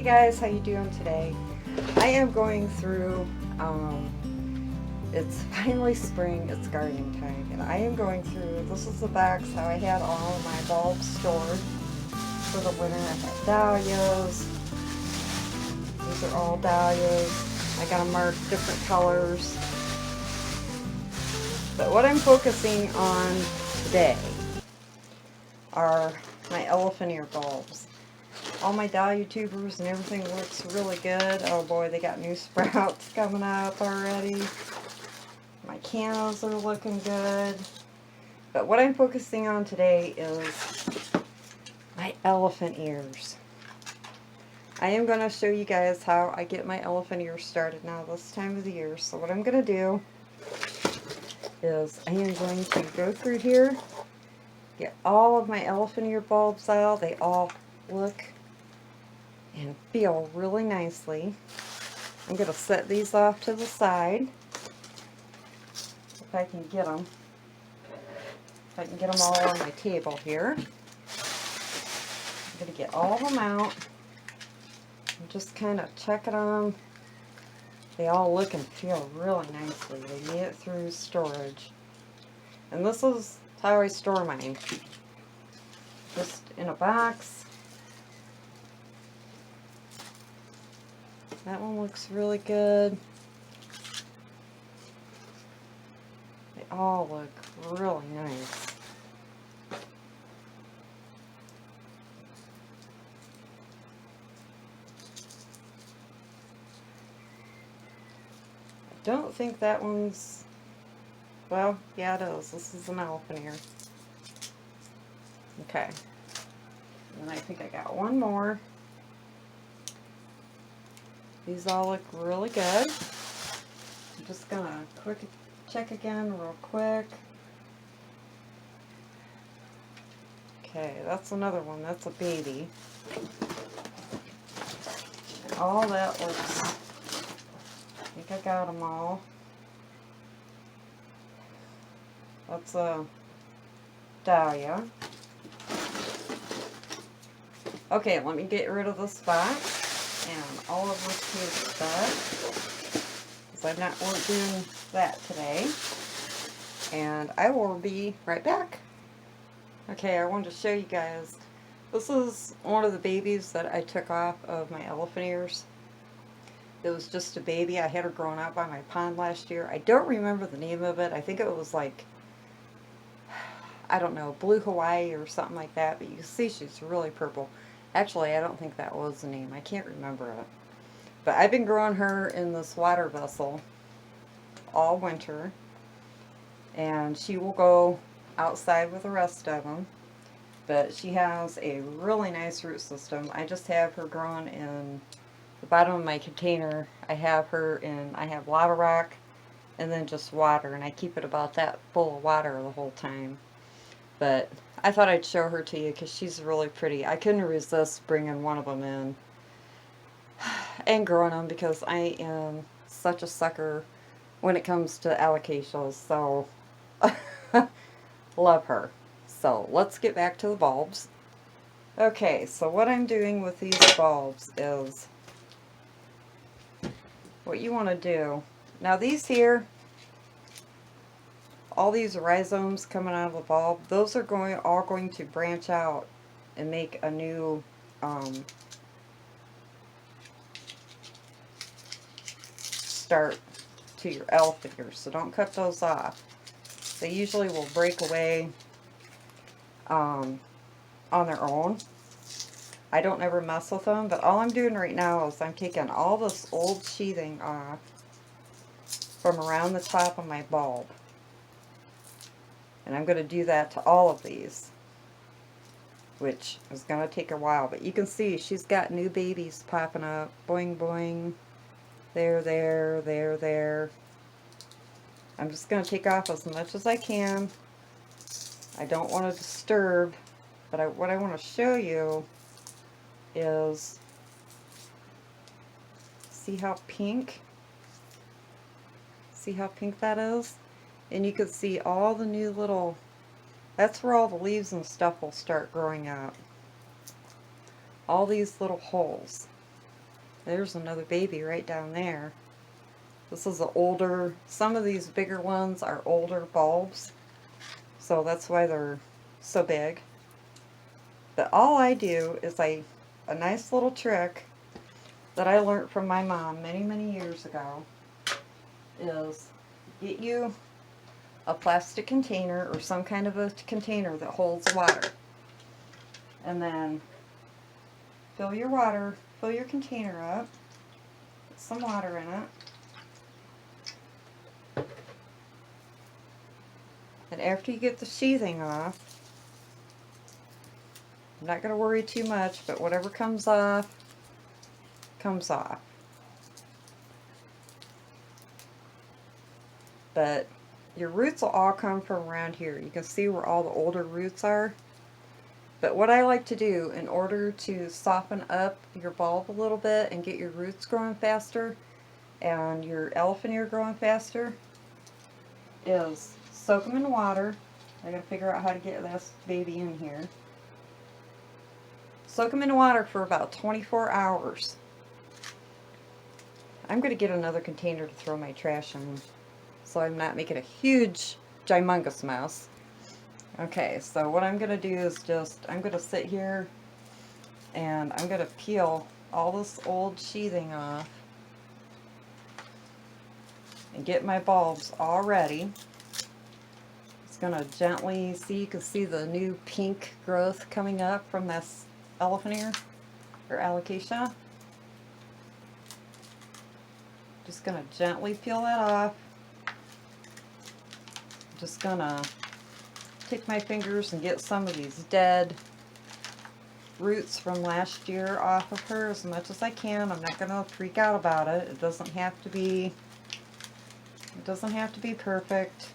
guys, how you doing today? I am going through, it's finally spring, it's gardening time, and I am going through, this is the box how I had all of my bulbs stored for the winter. I had dahlias, these are all dahlias, I got them marked different colors, but what I'm focusing on today are my elephant ear bulbs. All my dahlia tubers and everything looks really good. Oh boy, they got new sprouts coming up already. My cannas are looking good. But what I'm focusing on today is my elephant ears. I am going to show you guys how I get my elephant ears started now this time of the year. So what I'm going to do is I am going to go through here, get all of my elephant ear bulbs out. They all look and feel really nicely. I'm going to set these off to the side if I can get them. If I can get them all on my table here. I'm going to get all of them out and just kind of check it on. They all look and feel really nicely. They made it through storage. And this is how I store mine. Just in a box. That one looks really good. They all look really nice. I don't think that one's, well, yeah it is. This is an elephant ear. Okay. And I think I got one more. These all look really good. I'm just gonna quick check again real quick. Okay, that's another one. That's a baby. And all that looks, I think I got them all. That's a dahlia. Okay, let me get rid of this box and all of this here stuff, because I'm not doing that today, and I will be right back. Okay, I wanted to show you guys, this is one of the babies that I took off of my elephant ears. It was just a baby. I had her growing out by my pond last year. I don't remember the name of it. I think it was like, I don't know, Blue Hawaii or something like that, but you can see she's really purple. Actually, I don't think that was the name. I can't remember it. But I've been growing her in this water vessel all winter. And she will go outside with the rest of them. But she has a really nice root system. I just have her growing in the bottom of my container. I have lava rock and then just water. And I keep it about that full of water the whole time. But I thought I'd show her to you because she's really pretty. I couldn't resist bringing one of them in and growing them because I am such a sucker when it comes to Alocasias. So, love her. So, let's get back to the bulbs. Okay, so what I'm doing with these bulbs is, what you want to do, now these here, all these rhizomes coming out of the bulb, those are all going to branch out and make a new start to your elephant ears. So don't cut those off. They usually will break away on their own. I don't ever mess with them, but all I'm doing right now is I'm taking all this old sheathing off from around the top of my bulb. And I'm going to do that to all of these, which is going to take a while. But you can see she's got new babies popping up. Boing, boing. There, there, there, there. I'm just going to take off as much as I can. I don't want to disturb, but what I want to show you is, see how pink that is? And you can see all the new little, that's where all the leaves and stuff will start growing out. All these little holes. There's another baby right down there. This is an older, some of these bigger ones are older bulbs, so that's why they're so big. But all I do is a nice little trick that I learned from my mom many, many years ago is get you a plastic container or some kind of a container that holds water. And then fill your container up, put some water in it. And after you get the sheathing off, I'm not going to worry too much, but whatever comes off, comes off. But your roots will all come from around here. You can see where all the older roots are. But what I like to do in order to soften up your bulb a little bit and get your roots growing faster and your elephant ear growing faster is soak them in water. I gotta figure out how to get this baby in here. Soak them in water for about 24 hours. I'm going to get another container to throw my trash in so I'm not making a huge, gymongous mess. Okay, so what I'm going to do is I'm going to sit here and I'm going to peel all this old sheathing off and get my bulbs all ready. It's going to gently, see, you can see the new pink growth coming up from this elephant ear or alocasia. Just going to gently peel that off. Just going to take my fingers and get some of these dead roots from last year off of her as much as I can. I'm not going to freak out about it. It doesn't have to be perfect.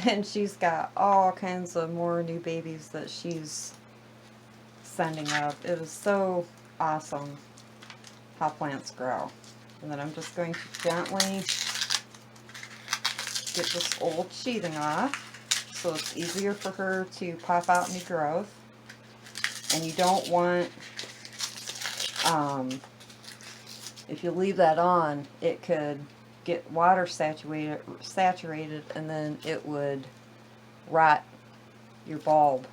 And she's got all kinds of more new babies that she's sending up. It is so awesome how plants grow. And then I'm just going to gently get this old sheathing off so it's easier for her to pop out new growth. And you don't want, if you leave that on, it could get water saturated and then it would rot your bulb.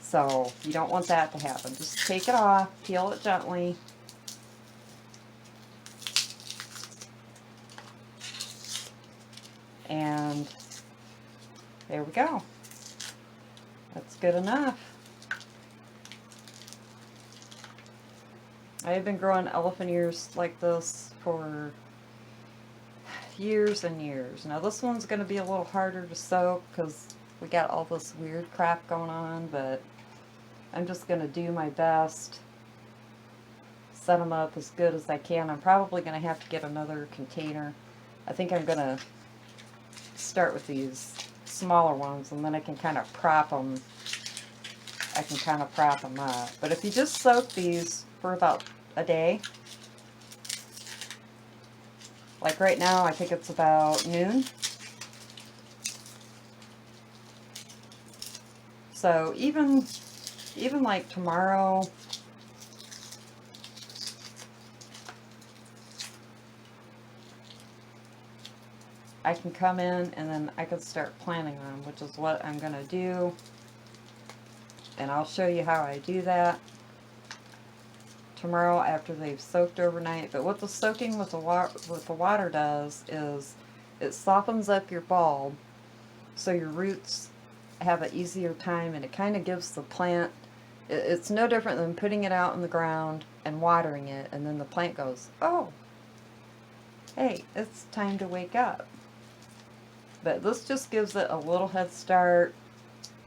So you don't want that to happen. Just take it off, peel it gently. And there we go. That's good enough. I have been growing elephant ears like this for years and years. Now this one's going to be a little harder to soak because we got all this weird crap going on, but I'm just going to do my best, set them up as good as I can. I'm probably going to have to get another container. I think I'm going to start with these smaller ones and then I can kind of prop them. Up. But if you just soak these for about a day, like right now I think it's about noon. So even like tomorrow, I can come in and then I can start planting them, which is what I'm going to do. And I'll show you how I do that tomorrow after they've soaked overnight. But what the soaking with the water does is it softens up your bulb so your roots have an easier time, and it kind of gives the plant, it's no different than putting it out in the ground and watering it and then the plant goes, oh, hey, it's time to wake up. But this just gives it a little head start.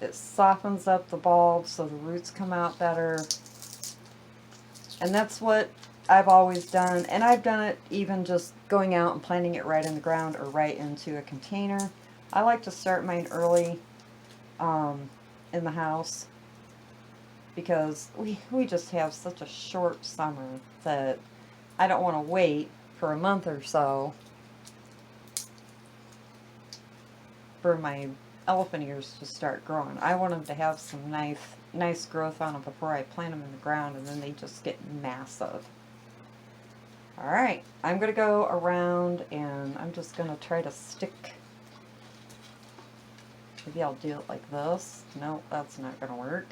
It softens up the bulb so the roots come out better. And that's what I've always done. And I've done it even just going out and planting it right in the ground or right into a container. I like to start mine early in the house because we just have such a short summer that I don't want to wait for a month or so for my elephant ears to start growing. I want them to have some nice growth on them before I plant them in the ground, and then they just get massive. Alright, I'm going to go around and I'm just going to try to stick. Maybe I'll do it like this. No, that's not going to work.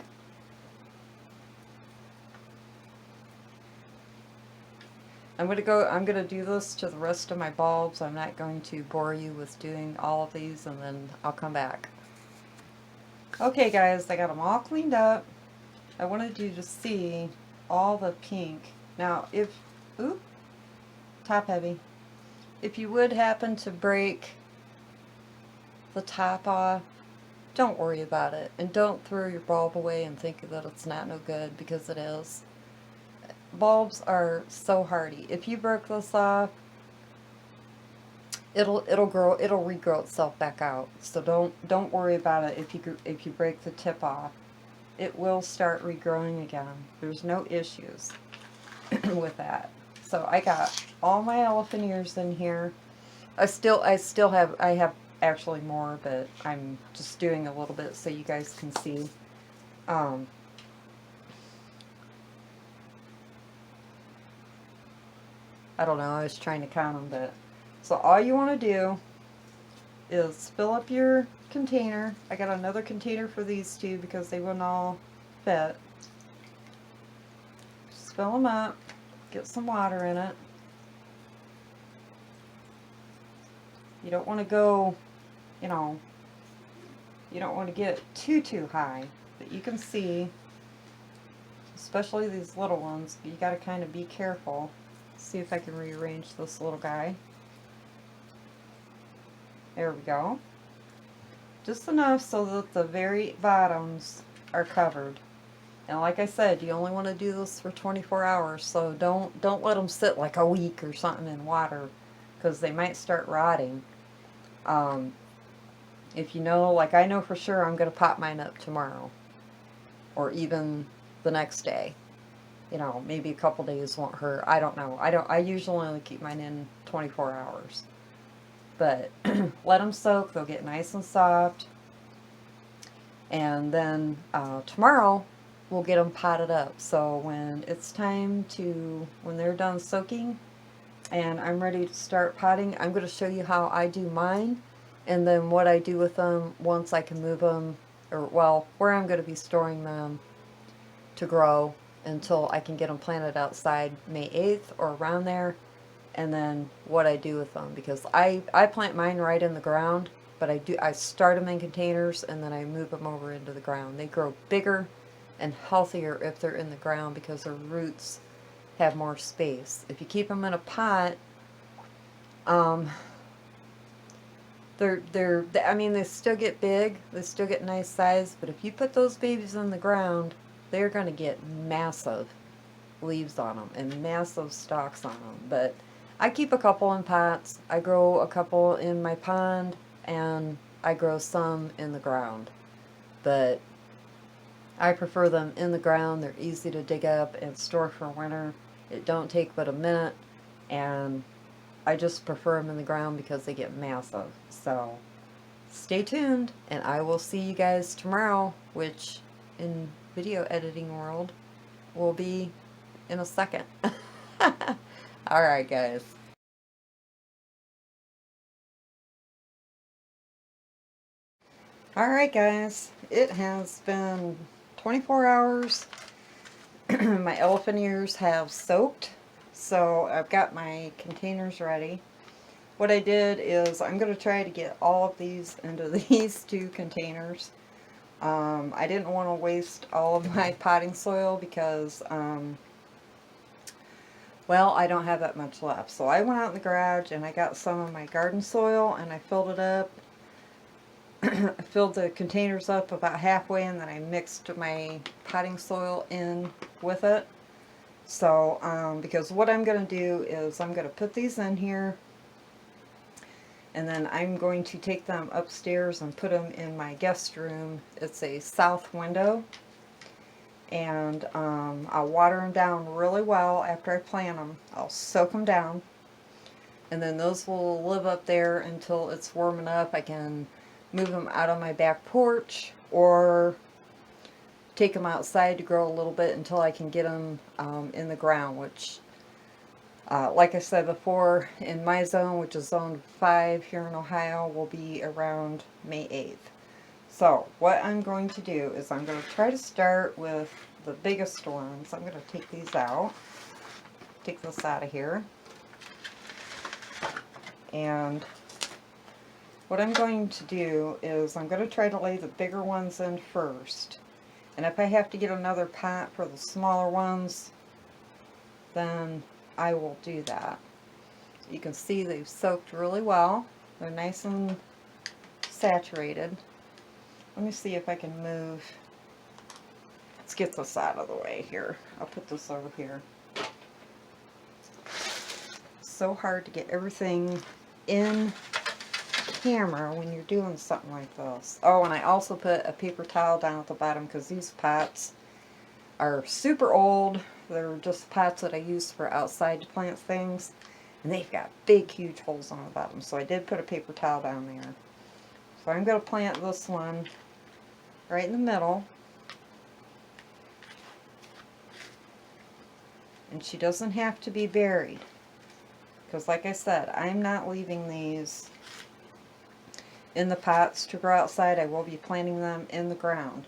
I'm going to do this to the rest of my bulbs. I'm not going to bore you with doing all of these, and then I'll come back. Okay guys, I got them all cleaned up. I wanted you to see all the pink. Now oop, top heavy. If you would happen to break the top off, don't worry about it. And don't throw your bulb away and think that it's not no good, because it is. Bulbs are so hardy. If you broke this off, it'll regrow itself back out. So don't worry about it if you break the tip off. It will start regrowing again. There's no issues with that. So I got all my elephant ears in here. I have actually more, but I'm just doing a little bit so you guys can see. I don't know, I was trying to count them, but so all you want to do is fill up your container. I got another container for these two because they wouldn't all fit. Just fill them up, get some water in it. You don't want to go, you know, you don't want to get too high, but you can see, especially these little ones, you got to kind of be careful. See if I can rearrange this little guy. There we go. Just enough so that the very bottoms are covered. And like I said, you only want to do this for 24 hours, so don't let them sit like a week or something in water, because they might start rotting. If you know, like I know for sure I'm going to pot mine up tomorrow, or even the next day. You know, maybe a couple days won't hurt. I don't know. I usually only keep mine in 24 hours. But let them soak. They'll get nice and soft. And then tomorrow we'll get them potted up. So when it's time when they're done soaking and I'm ready to start potting, I'm going to show you how I do mine, and then what I do with them once I can move them, or well, where I'm going to be storing them to grow until I can get them planted outside May 8th or around there, and then what I do with them, because I plant mine right in the ground, but I start them in containers and then I move them over into the ground. They grow bigger and healthier if they're in the ground because their roots have more space. If you keep them in a pot, I mean, they still get big, they still get nice size, but if you put those babies in the ground, they're going to get massive leaves on them and massive stalks on them. But I keep a couple in pots. I grow a couple in my pond, and I grow some in the ground. But I prefer them in the ground. They're easy to dig up and store for winter. It don't take but a minute, and I just prefer them in the ground because they get massive. So stay tuned, and I will see you guys tomorrow, which in video editing world will be in a second. Alright guys. Alright guys, it has been 24 hours. My elephant ears have soaked, so I've got my containers ready. What I did is I'm going to try to get all of these into these two containers. I didn't want to waste all of my potting soil because, well, I don't have that much left. So I went out in the garage and I got some of my garden soil and I filled it up. I filled the containers up about halfway, and then I mixed my potting soil in with it. So, because what I'm going to do is I'm going to put these in here, and then I'm going to take them upstairs and put them in my guest room. It's a south window, and I'll water them down really well after I plant them. I'll soak them down, and then those will live up there until it's warm enough I can move them out on my back porch or take them outside to grow a little bit until I can get them in the ground, which, like I said before, in my zone, which is zone 5 here in Ohio, will be around May 8th. So what I'm going to do is I'm going to try to start with the biggest ones. I'm going to take these out, take this out of here, and what I'm going to do is I'm going to try to lay the bigger ones in first. And if I have to get another pot for the smaller ones, then I will do that. So you can see they've soaked really well. They're nice and saturated. Let me see if I can move. Let's get this out of the way here. I'll put this over here. It's so hard to get everything in camera when you're doing something like this. Oh, and I also put a paper towel down at the bottom because these pots are super old. They're just pots that I use for outside to plant things, and they've got big huge holes on the bottom, so I did put a paper towel down there. So I'm going to plant this one right in the middle, and she doesn't have to be buried because, like I said, I'm not leaving these in the pots to grow outside. I will be planting them in the ground.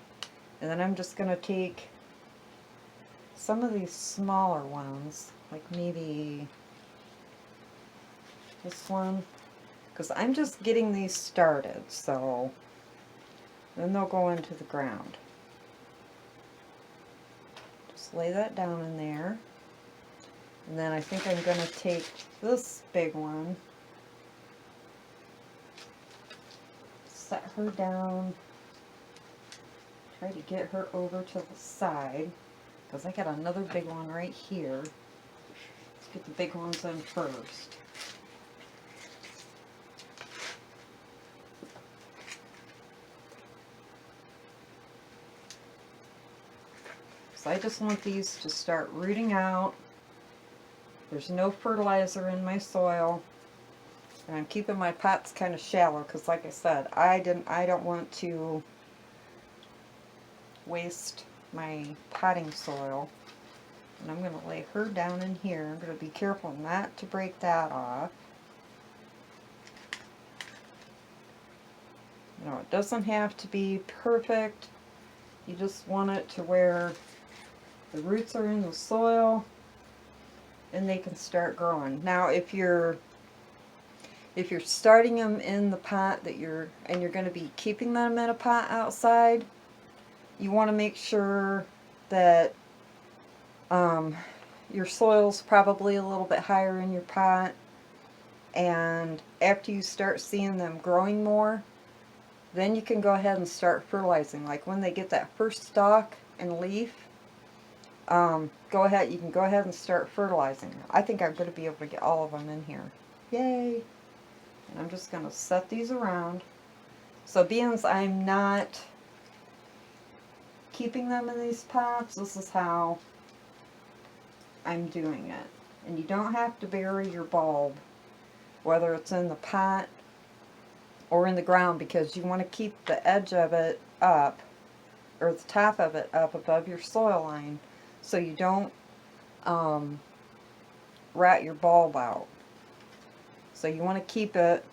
And then I'm just going to take some of these smaller ones, like maybe this one, because I'm just getting these started, so then they'll go into the ground. Just lay that down in there. And then I think I'm going to take this big one, set her down, try to get her over to the side, because I got another big one right here. Let's get the big ones in first. So I just want these to start rooting out. There's no fertilizer in my soil. And I'm keeping my pots kind of shallow because, like I said, I don't want to waste my potting soil. And I'm going to lay her down in here. I'm going to be careful not to break that off. You know, it doesn't have to be perfect. You just want it to where the roots are in the soil and they can start growing. Now, if you're starting them in the pot that you're going to be keeping them in a pot outside, you want to make sure that your soil's probably a little bit higher in your pot, and after you start seeing them growing more, then you can go ahead and start fertilizing. Like when they get that first stalk and leaf, you can go ahead and start fertilizing. I think I'm going to be able to get all of them in here. Yay! And I'm just going to set these around. So being as I'm not keeping them in these pots, this is how I'm doing it. And you don't have to bury your bulb, whether it's in the pot or in the ground, because you want to keep the edge of it up, or the top of it up above your soil line, so you don't rat your bulb out. So you want to keep it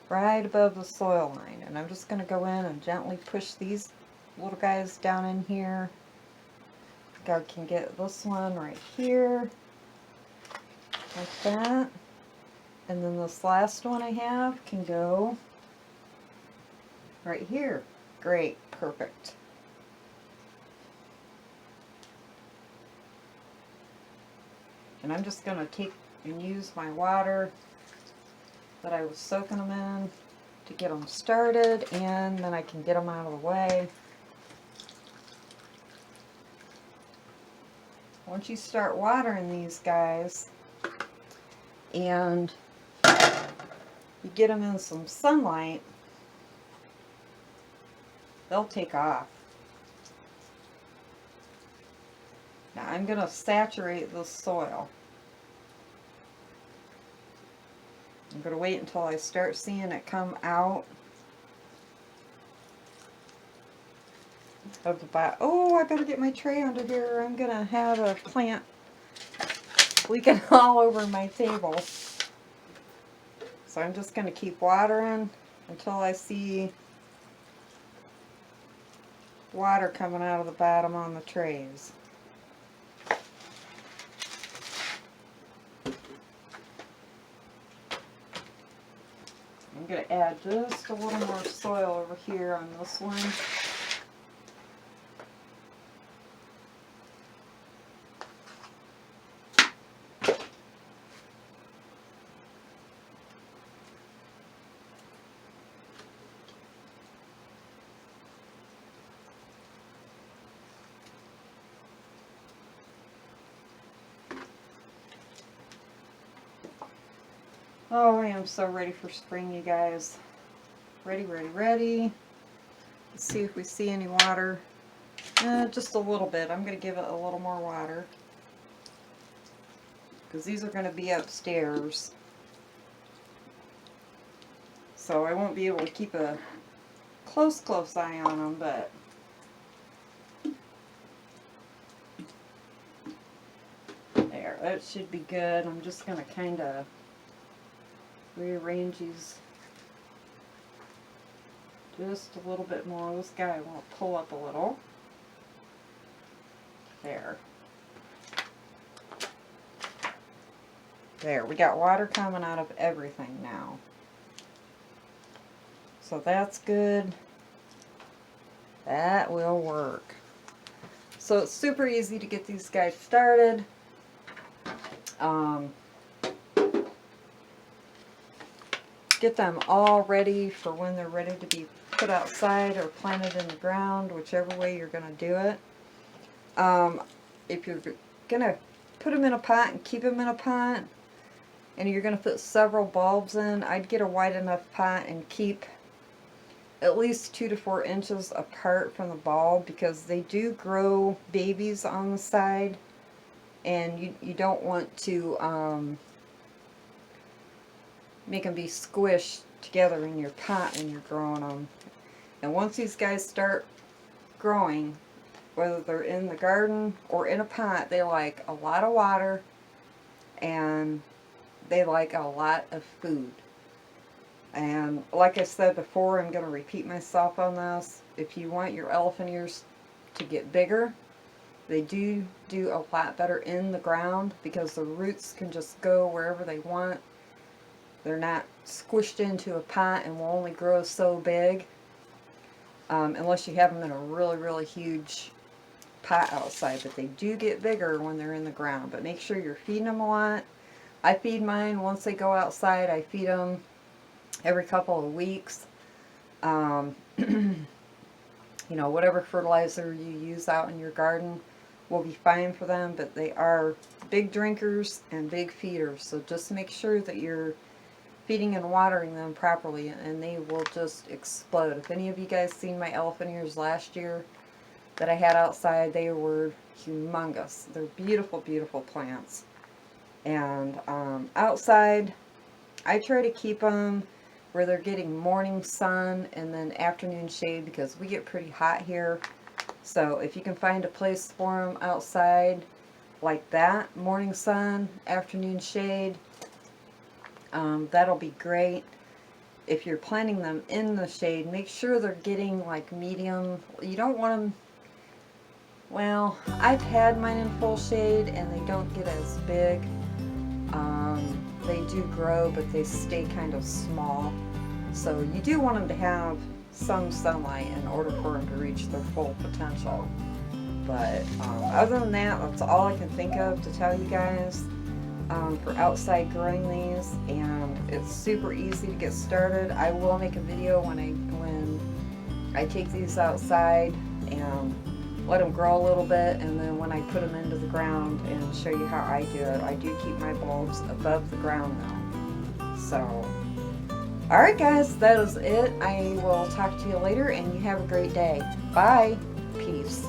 right above the soil line. And I'm just going to go in and gently push these little guys down in here. I can get this one right here, like that. And then this last one I have can go right here. Great, perfect. And I'm just going to take and use my water that I was soaking them in to get them started, and then I can get them out of the way. Once you start watering these guys and you get them in some sunlight, they'll take off. Now I'm going to saturate the soil. I'm going to wait until I start seeing it come out of the bottom. Oh, I better get my tray under here. I'm going to have a plant leaking all over my table. So I'm just going to keep watering until I see water coming out of the bottom on the trays. I'm going to add just a little more soil over here on this one. Oh, I am so ready for spring, you guys. Ready, ready, ready. Let's see if we see any water. Just a little bit. I'm going to give it a little more water, because these are going to be upstairs. So I won't be able to keep a close eye on them, but there, that should be good. I'm just going to kind of rearrange these just a little bit more. This guy will pull up a little. There. There, we got water coming out of everything now. So that's good. That will work. So it's super easy to get these guys started. Get them all ready for when they're ready to be put outside or planted in the ground, whichever way you're going to do it. If you're going to put them in a pot and keep them in a pot, and you're going to put several bulbs in, I'd get a wide enough pot and keep at least 2 to 4 inches apart from the bulb, because they do grow babies on the side, and you don't want to make them be squished together in your pot when you're growing them. And once these guys start growing, whether they're in the garden or in a pot, they like a lot of water and they like a lot of food. And like I said before, I'm going to repeat myself on this. If you want your elephant ears to get bigger, they do a lot better in the ground, because the roots can just go wherever they want. They're not squished into a pot and will only grow so big, unless you have them in a really, really huge pot outside. But they do get bigger when they're in the ground. But make sure you're feeding them a lot. I feed mine once they go outside. I feed them every couple of weeks. You know, whatever fertilizer you use out in your garden will be fine for them. But they are big drinkers and big feeders. So just make sure that you're feeding and watering them properly, and they will just explode. If any of you guys seen my elephant ears last year that I had outside, they were humongous. They're beautiful, beautiful plants. And outside, I try to keep them where they're getting morning sun and then afternoon shade, because we get pretty hot here. So if you can find a place for them outside like that, morning sun, afternoon shade, that'll be great. If you're planting them in the shade, make sure they're getting like medium. You don't want them, well, I've had mine in full shade and they don't get as big. They do grow, but they stay kind of small. So you do want them to have some sunlight in order for them to reach their full potential. But other than that, that's all I can think of to tell you guys for outside growing these, and it's super easy to get started. I will make a video when I take these outside and let them grow a little bit, and then when I put them into the ground and show you how I do it. I do keep my bulbs above the ground though. So, alright guys, that is it. I will talk to you later, and you have a great day. Bye. Peace.